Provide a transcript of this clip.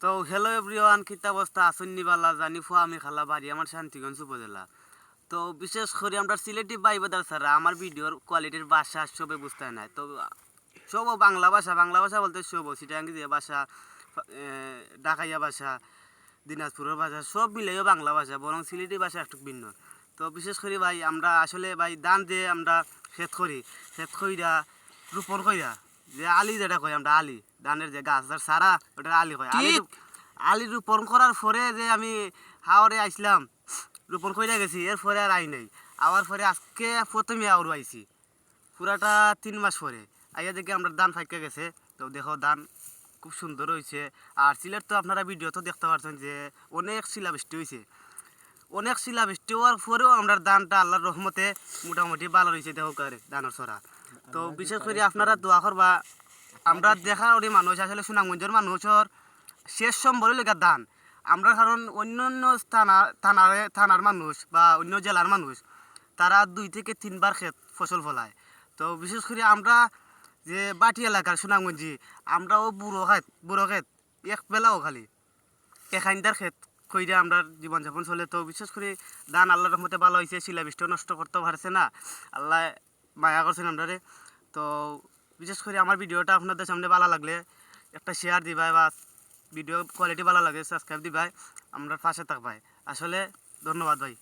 তো hello everyone, কিতা অবস্থা আসুন নিবালা জানি ফুয়া আমি খালা বাড়ি আমার শান্তিগঞ্জ উপজেলা। তো বিশেষ করে আমরা সিলেটি বাইবাদার ছাড়া আমার ভিডিওর কোয়ালিটির ভাষা সবে বুঝতে নাই। তো সব বাংলা ভাষা বলতে সব সিটাঙ্গি যে ভাষা, ঢাকাইয়া ভাষা, দিনাজপুরের ভাষা সব মিলেও বাংলা ভাষা, বরং সিলেটি ভাষা একটু ভিন্ন। তো বিশেষ করে ভাই আমরা আসলে ভাই ধান যে আমরা ক্ষেত কইরা রোপণ কইরা যে আলি যেটা কই আমরা আলি ধানের যে গাছ সারা ওটা আলি কয় আলি রোপণ করার পরে যে আমি হাওড়ে আইছিলাম, রোপণ কইরা গেছি, এরপরে আর আই নাই। আবার পরে আজকে প্রথমে আউর আইছি পুরাটা 3 মাস পরে আইয়া দেখি আমরা ধান ফাইকা গেছে। তো দেখো ধান খুব সুন্দর হয়েছে। আর সিলেট তো আপনারা ভিডিও তো দেখতে পাচ্ছেন যে অনেক শিলাবৃষ্টি হয়েছে, অনেক শিলাবৃষ্টি হওয়ার পরেও আমরা ধানটা আল্লাহর রহমতে মোটামুটি ভালো রয়েছে দেখো করে ধানের ছড়া। তো বিশেষ করে আপনারা দোয়া করবা। আমরা দেখা ওই মানুষ আসলে সুনামগঞ্জের মানুষের শেষ সম্বলের লেগে ধান। আমরা কারণ অন্য অন্য থানার মানুষ বা অন্য জেলার মানুষ তারা 2 থেকে 3 বার ফসল ফলায়। তো বিশেষ করে আমরা যে বাটি এলাকার সুনামগঞ্জি আমরাও বুড়ো ক্ষেত এক বেলাও খালি এখানটার ক্ষেত কইরা আমরা জীবনযাপন চলে। তো বিশেষ করে ধান আল্লাহর রহমতে ভালো হয়েছে, শিলাবৃষ্টিও নষ্ট করতে পারছে না, আল্লাহ মায়া করছেন আপনারে। তো বিশেষ করে আমার ভিডিওটা আপনাদের সামনে ভালো লাগলে একটা শেয়ার দিবাই, বা ভিডিও কোয়ালিটি ভালো লাগে সাবস্ক্রাইব দিবাই, আমরা পাশে থাকবাই। আসলে ধন্যবাদ ভাই।